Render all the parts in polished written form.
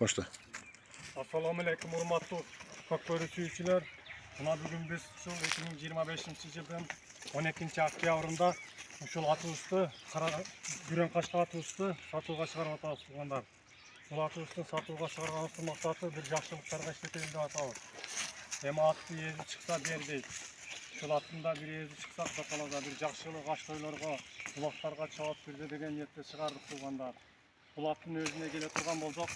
Başla. Assalamu alaikum hurmatly köp görüşүүчүлөр. Muna bugün biz şu 2025 yılın 12 oktyabrında uşul atыбызды Güren Kaşka atыбызды satууга чыгарып атабыз туугандар. Бул атыбыздын satууга чыгарганыбыздын максаты bir жакшылыктарга иштетели деп атабыз. Эми атты ези чыкса бербейт. Ушул аттында bir ези чыкса саталада bir жакшылык аш-тойлорго, булактарга чаап бирди деген ниетте чыгардык туугандар. Бул аттын өзүнө келе турган болсок,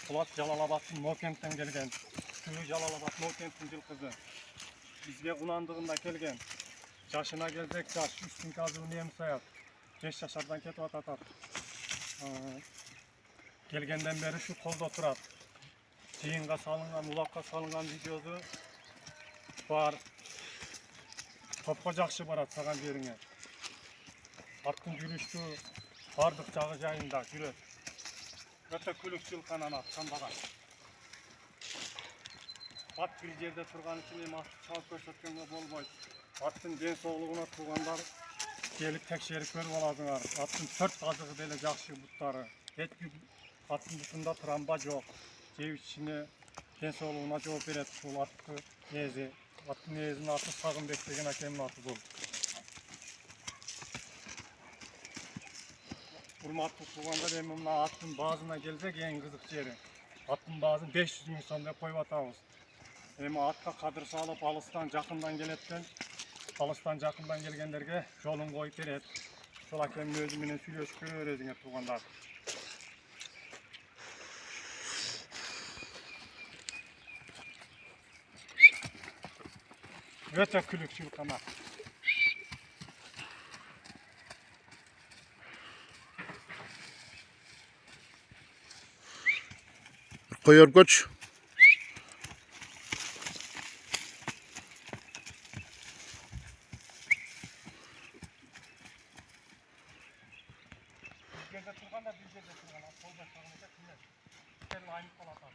бул ат Жалалабадтын Мокенттен келген. Күлү Жалалабад Мокенттин жылкысы. Бизге кунандыгында келген. Жашына келсек жаш, үстүн казыбы немис аяк. 5 жашардан кетип атат. Келгенден бери şu колдо турат. Жыйынга салынган, улакка салынган видеосу бар. Топко жакшы барат саган жериңе. Аттын жүрүштү бардык жагы жайында жүрөт. Өтө күлүкчүл канан ат камбаган. Ат bir жерде турган үчүн эми атты чалып көрсөткөнгө болбойт. Аттын ден соолугуна туугандар келип текшерип көрүп аласыңар. Аттын 4 казыгы деле жакшы буттары. Эч бир аттын бутунда трамба жок. Жеп ичине ден соолугуна жооп берет бул атты ээзи. Аттын ээзинин аты Сагынбек деген акемдин аты бул. Урматтуу туугандар, эми мына аттын баазына келсек эң кызык жери. Аттын баазын 500 000 сом деп коюп атабыз. Эми атка кадыр салып алыстан жакындан келгендерге жолун коюп берет. Ошол акемдин өзү менен сүйлөшүп көрө бересиңер туугандар. Өтө күлүкчүл канат. Koyup koç. Bir yerde turganda bir yerde turgan. Sol başlarında kimler? Sen aynı kol atar.